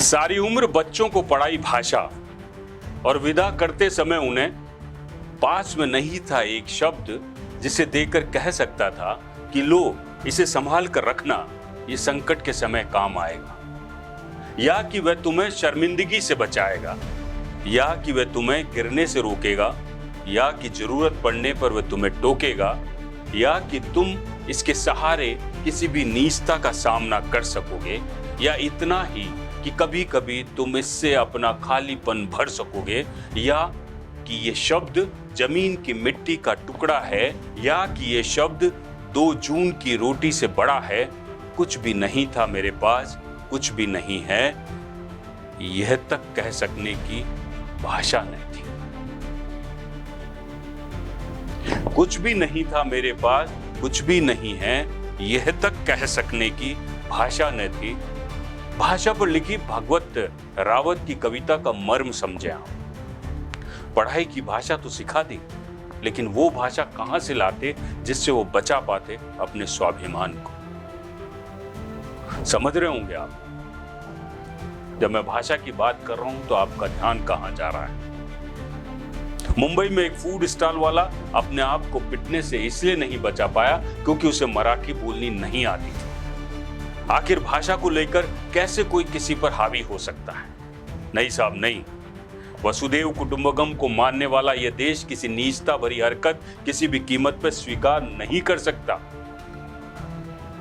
सारी उम्र बच्चों को पढ़ाई भाषा और विदा करते समय उन्हें पास में नहीं था एक शब्द जिसे देकर कह सकता था कि लो इसे संभाल कर रखना, ये संकट के समय काम आएगा, या कि वह तुम्हें शर्मिंदगी से बचाएगा, या कि वह तुम्हें गिरने से रोकेगा, या कि जरूरत पड़ने पर वह तुम्हें टोकेगा, या कि तुम इसके सहारे किसी भी नीचता का सामना कर सकोगे, या इतना ही कि कभी कभी तुम इससे अपना खालीपन भर सकोगे, या कि ये शब्द जमीन की मिट्टी का टुकड़ा है, या कि ये शब्द 2 जून की रोटी से बड़ा है। कुछ भी नहीं था मेरे पास, कुछ भी नहीं है, यह तक कह सकने की भाषा नहीं थी। कुछ भी नहीं था मेरे पास, कुछ भी नहीं है, यह तक कह सकने की भाषा न थी। भाषा पर लिखी भागवत रावत की कविता का मर्म समझे आप। पढ़ाई की भाषा तो सिखा दी, लेकिन वो भाषा कहां से लाते जिससे वो बचा पाते अपने स्वाभिमान को। समझ रहे होंगे आप, जब मैं भाषा की बात कर रहा हूं तो आपका ध्यान कहां जा रहा है। मुंबई में एक फूड स्टॉल वाला अपने आप को पिटने से इसलिए नहीं बचा पाया क्योंकि उसे मराठी बोलनी नहीं आती थी। आखिर भाषा को लेकर कैसे कोई किसी पर हावी हो सकता है? नहीं साहब नहीं। वसुदेव कुटुंबकम को मानने वाला यह देश किसी नीचता भरी हरकत किसी भी कीमत पर स्वीकार नहीं कर सकता।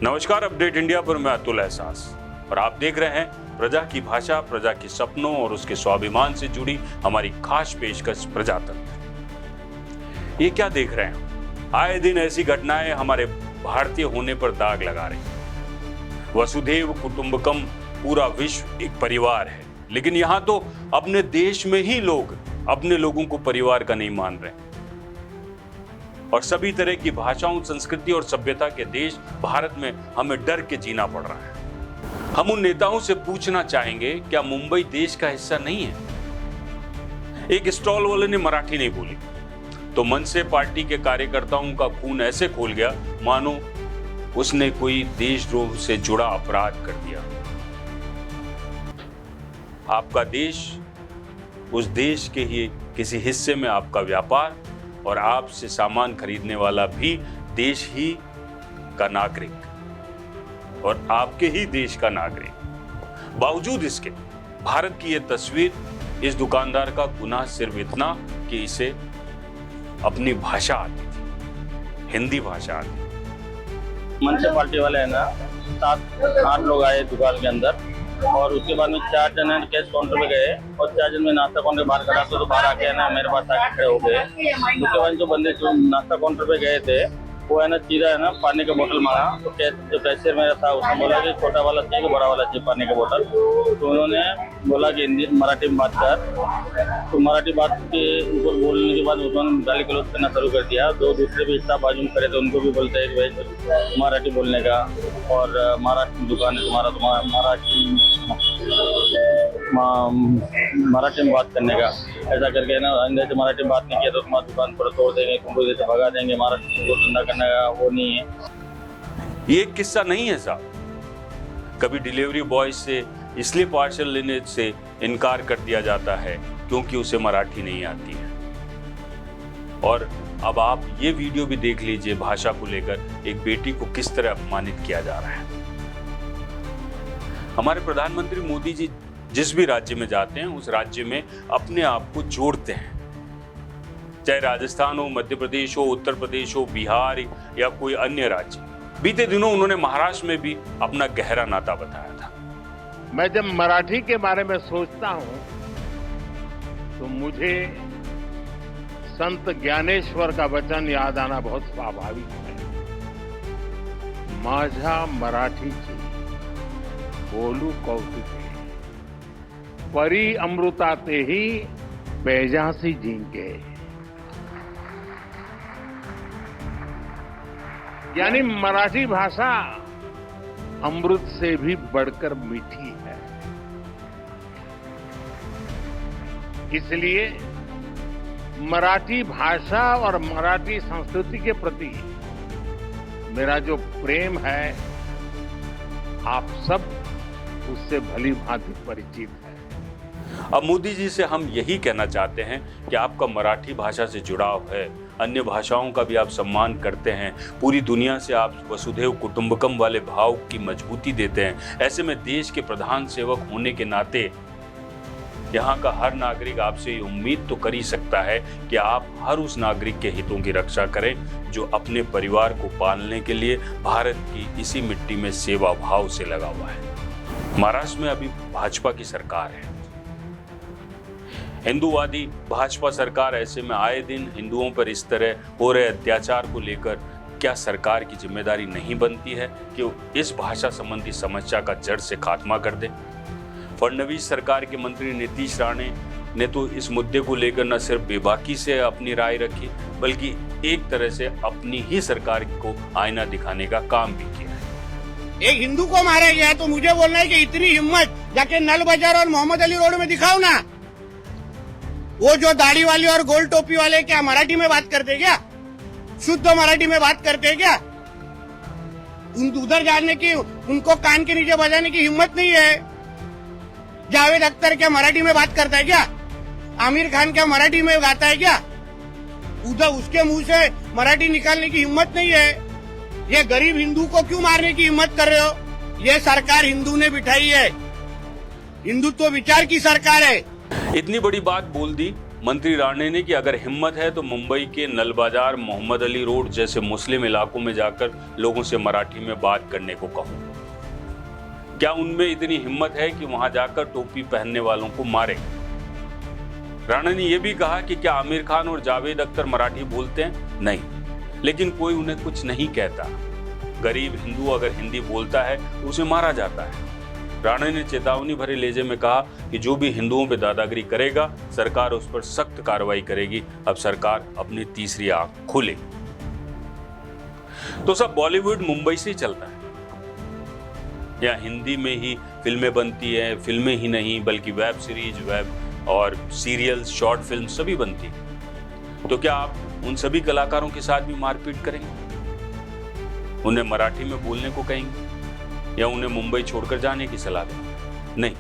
नमस्कार, अपडेट इंडिया पर मैं अतुल एहसास और आप देख रहे हैं प्रजा की भाषा, प्रजा के सपनों और उसके स्वाभिमान से जुड़ी हमारी खास पेशकश प्रजातंत्र। ये क्या देख रहे हैं? आए दिन ऐसी घटनाएं हमारे भारतीय होने पर दाग लगा रही हैं। वसुधैव कुटुंबकम, पूरा विश्व एक परिवार है, लेकिन यहां तो अपने देश में ही लोग अपने लोगों को परिवार का नहीं मान रहे और सभी तरह की भाषाओं, संस्कृति और सभ्यता के देश भारत में हमें डर के जीना पड़ रहा है। हम उन नेताओं से पूछना चाहेंगे, क्या मुंबई देश का हिस्सा नहीं है? एक स्टॉल वाले ने मराठी नहीं बोली तो मन से पार्टी के कार्यकर्ताओं का खून ऐसे खोल गया मानो उसने कोई देशद्रोह से जुड़ा अपराध कर दिया। आपका देश, उस देश के ही किसी हिस्से में आपका व्यापार और आपसे सामान खरीदने वाला भी देश ही का नागरिक और आपके ही देश का नागरिक। बावजूद इसके भारत की यह तस्वीर, इस दुकानदार का गुनाह सिर्फ इतना कि इसे अपनी भाषा आती थी, हिंदी भाषा आती थी। म्युनिसिपालिटी वाले है ना, 7-8 लोग आए दुकान के अंदर और उसके बाद में 4 जन कैश काउंटर पे गए और 4 जन में नाश्ता काउंटर बाहर खड़ा तो बाहर आके है ना मेरे पास आके खड़े हो गए। उसके बाद जो बंदे जो नाश्ता काउंटर पे गए थे वो है ना सीधा है ना पानी का बोतल मारा। तो जो कैशियर मेरा था उसने बोला कि छोटा वाला चाहिए बड़ा वाला चाहिए पानी का बोतल। तो उन्होंने बोला कि हिंदी मराठी में बात कर। तो मराठी बात के ऊपर बोलने के बाद उन्होंने गाली गलौज करना शुरू कर दिया। जो दूसरे भी स्टाफ बाजू में खड़े थे उनको भी बोलते हैं कि भाई मराठी बोलने का और महाराष्ट्र दुकान है तुम्हारा, मराठी में बात करने का, ऐसा करके ना अंदर से मराठी में बात नहीं किया तो तुम्हारी दुकान पर तोड़ देंगे, तुमको जैसे भगा देंगे, महाराष्ट्र को धंधा करने का वो नहीं है। ये एक किस्सा नहीं है साहब। कभी डिलीवरी बॉय से इसलिए पार्सल लेने से इनकार कर दिया जाता है क्योंकि उसे मराठी नहीं आती है। और अब आप ये वीडियो भी देख लीजिए, भाषा को लेकर एक बेटी को किस तरह अपमानित किया जा रहा है। हमारे प्रधानमंत्री मोदी जी जिस भी राज्य में जाते हैं उस राज्य में अपने आप को जोड़ते हैं, चाहे राजस्थान हो, मध्य प्रदेश हो, उत्तर प्रदेश हो, बिहार या कोई अन्य राज्य। बीते दिनों उन्होंने महाराष्ट्र में भी अपना गहरा नाता बताया था। मैं जब मराठी के बारे में सोचता हूं तो मुझे संत ज्ञानेश्वर का वचन याद आना बहुत स्वाभाविक है। माझा मराठीची बोलू कौतुके, परी अमृताते ही पैजासी जिंके। यानी मराठी भाषा अमृत से भी बढ़कर मीठी है। इसलिए मराठी भाषा और मराठी संस्कृति के प्रति मेरा जो प्रेम है आप सब उससे भली भांति परिचित है। अब मोदी जी से हम यही कहना चाहते हैं कि आपका मराठी भाषा से जुड़ाव है, अन्य भाषाओं का भी आप सम्मान करते हैं, पूरी दुनिया से आप वसुधैव कुटुंबकम वाले भाव की मजबूती देते हैं। ऐसे में देश के प्रधान सेवक होने के नाते यहाँ का हर नागरिक आपसे ये उम्मीद तो कर ही सकता है कि आप हर उस नागरिक के हितों की रक्षा करें जो अपने परिवार को पालने के लिए भारत की इसी मिट्टी में सेवा भाव से लगा हुआ है। महाराष्ट्र में अभी भाजपा की सरकार है, हिंदूवादी भाजपा सरकार। ऐसे में आए दिन हिंदुओं पर इस तरह हो रहे अत्याचार को लेकर क्या सरकार की जिम्मेदारी नहीं बनती है कि इस भाषा संबंधी समस्या का जड़ से खात्मा कर दे। फडणवीस सरकार के मंत्री नीतीश राणे ने तो इस मुद्दे को लेकर न सिर्फ बेबाकी से अपनी राय रखी बल्कि एक तरह से अपनी ही सरकार को आईना दिखाने का काम भी किया है। एक हिंदू को मारा गया है तो मुझे बोलना है कि इतनी हिम्मत जाके नल बाजार और मोहम्मद अली रोड में दिखाओ ना। वो जो दाढ़ी वाले और गोल टोपी वाले क्या मराठी में बात करते क्या? शुद्ध मराठी में बात करते क्या? उधर जाने की उनको कान के नीचे बजाने की हिम्मत नहीं है। जावेद अख्तर क्या मराठी में बात करता है क्या? आमिर खान क्या मराठी में गाता है क्या? उधर उसके मुंह से मराठी निकालने की हिम्मत नहीं है। ये गरीब हिंदू को क्यों मारने की हिम्मत कर रहे हो? ये सरकार हिंदू ने बिठाई है, हिंदुत्व विचार की सरकार है। इतनी बड़ी बात बोल दी मंत्री राणे ने कि अगर हिम्मत है तो मुंबई के नल बाजार, मोहम्मद अली रोड जैसे मुस्लिम इलाकों में जाकर लोगों से मराठी में बात करने को कहूं। क्या उनमें इतनी हिम्मत है कि वहां जाकर टोपी पहनने वालों को मारे? राणा ने यह भी कहा कि क्या आमिर खान और जावेद अख्तर मराठी बोलते हैं? नहीं, लेकिन कोई उन्हें कुछ नहीं कहता। गरीब हिंदू अगर हिंदी बोलता है तो उसे मारा जाता है। राणा ने चेतावनी भरे लहजे में कहा कि जो भी हिंदुओं पर दादागिरी करेगा सरकार उस पर सख्त कार्रवाई करेगी। अब सरकार अपनी तीसरी आंख खोले। तो सब बॉलीवुड मुंबई से ही चलता है। या हिंदी में ही फिल्में बनती है, फिल्में ही नहीं बल्कि वेब सीरीज, वेब और सीरियल, शॉर्ट फिल्म सभी बनती है। तो क्या आप उन सभी कलाकारों के साथ भी मारपीट करेंगे? उन्हें मराठी में बोलने को कहेंगे या उन्हें मुंबई छोड़कर जाने की सलाह देंगे? नहीं,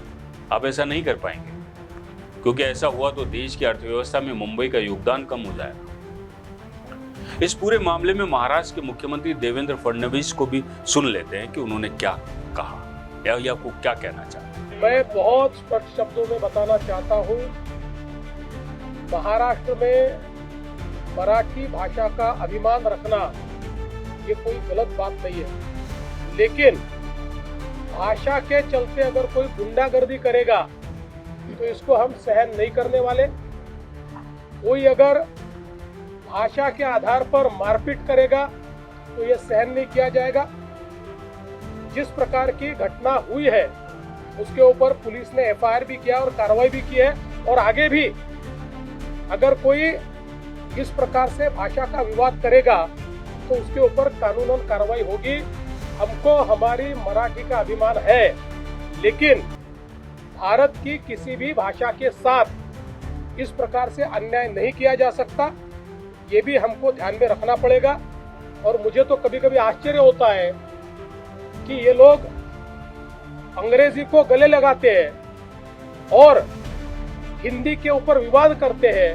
आप ऐसा नहीं कर पाएंगे, क्योंकि ऐसा हुआ तो देश की अर्थव्यवस्था में मुंबई का योगदान कम हो जाएगा। इस पूरे मामले में महाराष्ट्र के मुख्यमंत्री देवेंद्र फडणवीस को भी सुन लेते हैं कि उन्होंने क्या कहा या वो क्या कहना चाहते हैं। मैं बहुत स्पष्ट शब्दों में बताना चाहता हूं, महाराष्ट्र में मराठी भाषा का अभिमान रखना ये कोई गलत बात नहीं है, लेकिन भाषा के चलते अगर कोई गुंडागर्दी करेगा तो इसको हम सहन नहीं करने वाले। कोई अगर भाषा के आधार पर मारपीट करेगा तो ये सहन नहीं किया जाएगा। जिस प्रकार की घटना हुई है उसके ऊपर पुलिस ने एफआईआर भी किया और कार्रवाई भी की है, और आगे भी अगर कोई इस प्रकार से भाषा का विवाद करेगा तो उसके ऊपर कानूनन कार्रवाई होगी। हमको हमारी मराठी का अभिमान है, लेकिन भारत की किसी भी भाषा के साथ इस प्रकार से अन्याय नहीं किया जा सकता, ये भी हमको ध्यान में रखना पड़ेगा। और मुझे तो कभी कभी आश्चर्य होता है कि ये लोग अंग्रेजी को गले लगाते हैं और हिंदी के ऊपर विवाद करते हैं।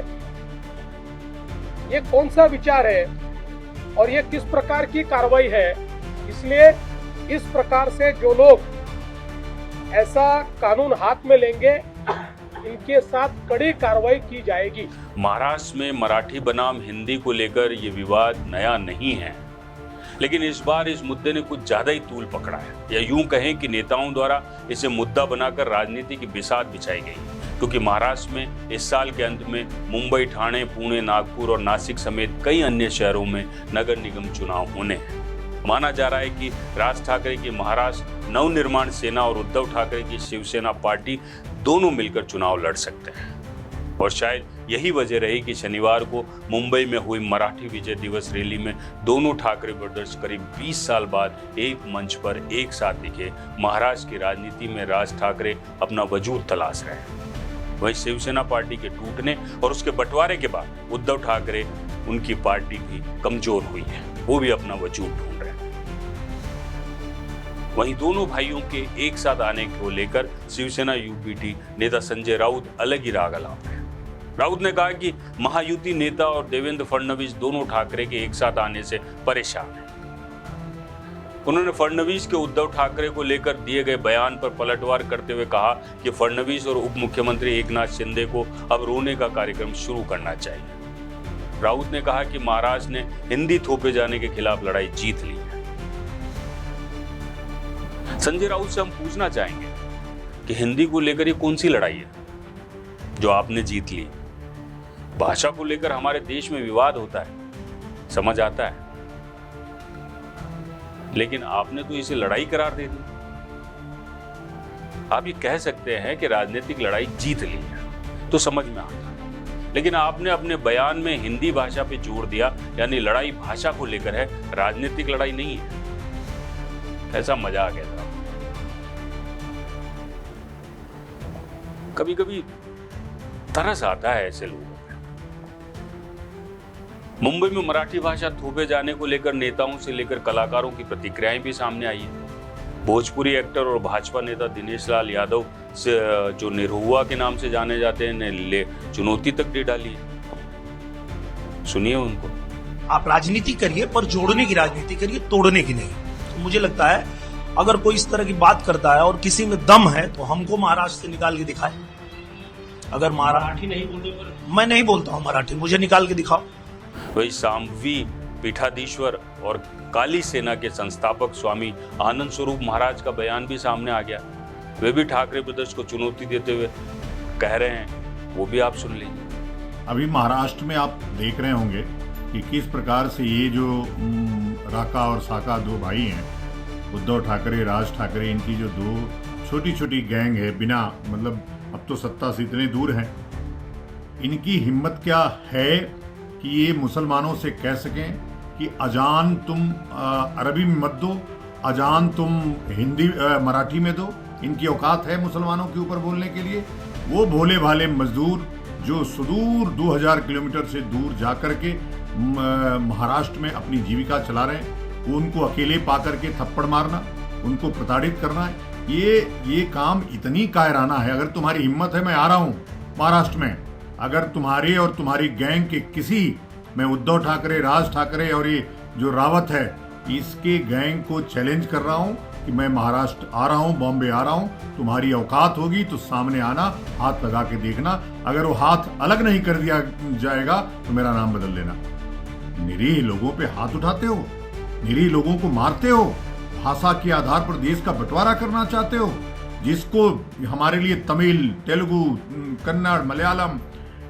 ये कौन सा विचार है और ये किस प्रकार की कार्रवाई है? इसलिए इस प्रकार से जो लोग ऐसा कानून हाथ में लेंगे इनके साथ कड़ी कार्रवाई की जाएगी। महाराष्ट्र में मराठी बनाम हिंदी को लेकर ये विवाद नया नहीं है, लेकिन इस बार इस मुद्दे ने कुछ ज्यादा ही तूल पकड़ा है, या यूं कहें कि नेताओं द्वारा इसे मुद्दा बनाकर राजनीति की बिसात बिछाई गई, क्योंकि महाराष्ट्र में इस साल के अंत में मुंबई, ठाणे, पुणे, नागपुर और नासिक समेत कई अन्य शहरों में नगर निगम चुनाव होने हैं। माना जा रहा है कि राज ठाकरे की महाराष्ट्र नवनिर्माण सेना और उद्धव ठाकरे की शिवसेना पार्टी दोनों मिलकर चुनाव लड़ सकते हैं, और शायद यही वजह रही कि शनिवार को मुंबई में हुई मराठी विजय दिवस रैली में दोनों ठाकरे ब्रदर्स करीब 20 साल बाद एक मंच पर एक साथ दिखे। महाराष्ट्र की राजनीति में राज ठाकरे अपना वजूद तलाश रहे हैं। वहीं शिवसेना पार्टी के टूटने और उसके बंटवारे के बाद उद्धव ठाकरे, उनकी पार्टी भी कमजोर हुई है, वो भी अपना वजूद ढूंढ रहे हैं। वहीं दोनों भाइयों के एक साथ आने को लेकर शिवसेना यूपीटी नेता संजय राउत अलग ही राग अलाप है। राउत ने कहा कि महायुति नेता और देवेंद्र फडणवीस दोनों ठाकरे के एक साथ आने से परेशान हैं। उन्होंने फडणवीस के उद्धव ठाकरे को लेकर दिए गए बयान पर पलटवार करते हुए कहा कि फडणवीस और उप मुख्यमंत्री एकनाथ शिंदे को अब रोने का कार्यक्रम शुरू करना चाहिए। राउत ने कहा कि महाराष्ट्र ने हिंदी थोपे जाने के खिलाफ लड़ाई जीत ली है। संजय राउत से हम पूछना चाहेंगे कि हिंदी को लेकर ये कौन सी लड़ाई है जो आपने जीत ली? भाषा को लेकर हमारे देश में विवाद होता है, समझ आता है, लेकिन आपने तो इसे लड़ाई करार दे दी। आप ये कह सकते हैं कि राजनीतिक लड़ाई जीत ली है तो समझ में आता है, लेकिन आपने अपने बयान में हिंदी भाषा पे जोर दिया, यानी लड़ाई भाषा को लेकर है, राजनीतिक लड़ाई नहीं है। कैसा मजाक है साहब। कभी कभी तरस आता है ऐसे लोगों पे। मुंबई में मराठी भाषा थोपे जाने को लेकर नेताओं से लेकर कलाकारों की प्रतिक्रियाएं भी सामने आई है। भोजपुरी एक्टर और भाजपा नेता दिनेश लाल यादव से जो निरहुआ के नाम से जाने जाते हैं ने चुनौती तक दे डाली है। सुनिए उनको। आप राजनीति करिए पर जोड़ने की राजनीति करिए, तोड़ने की नहीं। तो मुझे लगता है अगर कोई इस तरह की बात करता है और किसी में दम है तो हमको महाराष्ट्र से निकाल के दिखाए। अगर मराठी नहीं बोलते पर मैं नहीं बोलता हूँ मराठी, मुझे निकाल के दिखाओ। वही सांवी पीठाधीश्वर और काली सेना के संस्थापक स्वामी आनंद स्वरूप महाराज का बयान भी सामने आ गया। वे भी ठाकरे ब्रदर्स को चुनौती देते हुए कह रहे हैं, वो भी आप सुन लीजिए। अभी महाराष्ट्र में आप देख रहे होंगे कि किस प्रकार से ये जो राका और साका दो भाई हैं, उद्धव ठाकरे, राज ठाकरे, इनकी जो दो छोटी छोटी गैंग है, बिना मतलब अब तो सत्ता से इतने दूर हैं, इनकी हिम्मत क्या है कि ये मुसलमानों से कह सकें कि अजान तुम अरबी में मत दो, अजान तुम हिंदी मराठी में दो। इनकी औकात है मुसलमानों के ऊपर बोलने के लिए। वो भोले भाले मजदूर जो सुदूर 2000 किलोमीटर से दूर जाकर के महाराष्ट्र में अपनी जीविका चला रहे हैं, वो उनको अकेले पा करके थप्पड़ मारना, उनको प्रताड़ित करना, ये काम इतनी कायराना है। अगर तुम्हारी हिम्मत है, मैं आ रहा हूँ महाराष्ट्र में, अगर तुम्हारे और तुम्हारी गैंग के किसी, मैं उद्धव ठाकरे, राज ठाकरे और ये जो रावत है, इसके गैंग को चैलेंज कर रहा हूं कि मैं महाराष्ट्र आ रहा हूं, बॉम्बे आ रहा हूं, तुम्हारी औकात होगी तो सामने आना, हाथ लगा के देखना। अगर वो हाथ अलग नहीं कर दिया जाएगा तो मेरा नाम बदल लेना। निरीह लोगों पे हाथ उठाते हो, निरीह लोगों को मारते हो, भाषा के आधार पर देश का बंटवारा करना चाहते हो। जिसको हमारे लिए तमिल, तेलुगु, कन्नड़, मलयालम,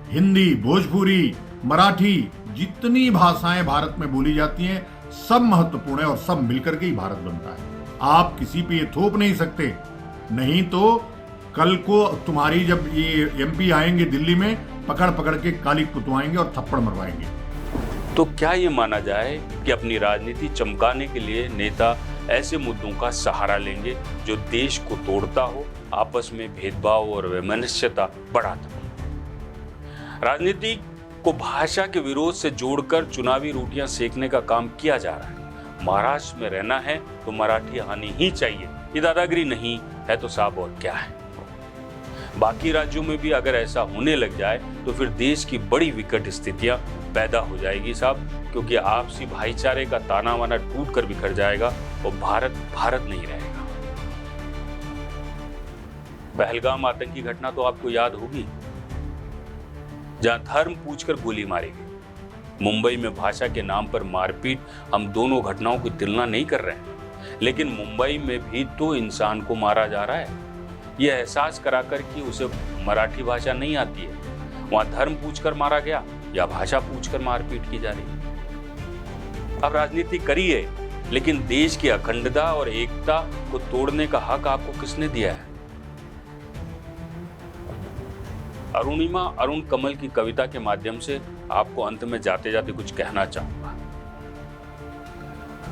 हिंदी, भोजपुरी, मराठी, जितनी भाषाएं भारत में बोली जाती हैं, सब महत्वपूर्ण है और सब मिलकर के ही भारत बनता है। आप किसी पे ये थोप नहीं सकते, नहीं तो कल को तुम्हारी जब ये एमपी आएंगे दिल्ली में, पकड़ पकड़ के काली पुतवाएंगे और थप्पड़ मरवाएंगे। तो क्या ये माना जाए कि अपनी राजनीति चमकाने के लिए नेता ऐसे मुद्दों का सहारा लेंगे जो देश को तोड़ता हो, आपस में भेदभाव और वैमनस्यता बढ़ाता हो? राजनीति को भाषा के विरोध से जोड़कर चुनावी रोटियां सेकने का काम किया जा रहा है। महाराष्ट्र में रहना है तो मराठी आनी ही चाहिए, ये दादागिरी नहीं है तो साहब और क्या है। बाकी राज्यों में भी अगर ऐसा होने लग जाए तो फिर देश की बड़ी विकट स्थितियां पैदा हो जाएगी साहब, क्योंकि आपसी भाईचारे का ताना वाना टूट कर बिखर जाएगा और भारत भारत नहीं रहेगा। पहलगाम आतंकी घटना तो आपको याद होगी, जहां धर्म पूछकर गोली मारी गई। मुंबई में भाषा के नाम पर मारपीट, हम दोनों घटनाओं की तुलना नहीं कर रहे हैं, लेकिन मुंबई में भी तो इंसान को मारा जा रहा है, यह एहसास कराकर कि उसे मराठी भाषा नहीं आती है। वहां धर्म पूछकर मारा गया या भाषा पूछकर मारपीट की जा रही है। अब राजनीति करिए, लेकिन देश की अखंडता और एकता को तोड़ने का हक आपको किसने दिया है? अरुणिमा अरुण कमल की कविता के माध्यम से आपको अंत में जाते जाते कुछ कहना चाहूंगा।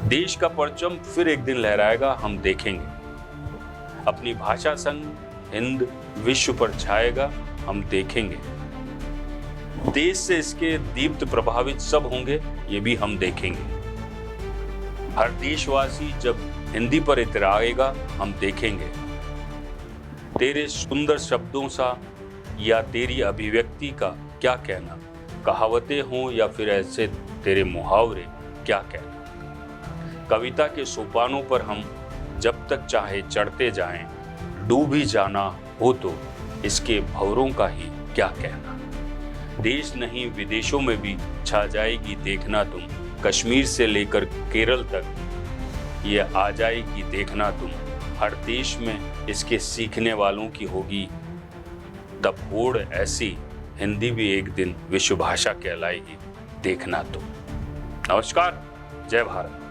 देश का परचम फिर एक दिन लहराएगा, हम देखेंगे। अपनी भाषा संग हिंद विश्व पर छाएगा, हम देखेंगे। देश से इसके दीप्त प्रभावित सब होंगे, ये भी हम देखेंगे। हर देशवासी जब हिंदी पर इतराएगा, हम देखेंगे। तेरे सुंदर शब्दों सा या तेरी अभिव्यक्ति का क्या कहना, कहावतें हों या फिर ऐसे तेरे मुहावरे क्या कहना। कविता के सोपानों पर हम जब तक चाहे चढ़ते जाएं, डूब ही जाना हो तो इसके भंवरों का ही क्या कहना। देश नहीं विदेशों में भी छा जाएगी देखना तुम, कश्मीर से लेकर केरल तक ये आ जाएगी देखना तुम। हर देश में इसके सीखने वालों की होगी तब होड़ ऐसी, हिंदी भी एक दिन विश्व भाषा कहलाएगी देखना तुम। नमस्कार, जय भारत।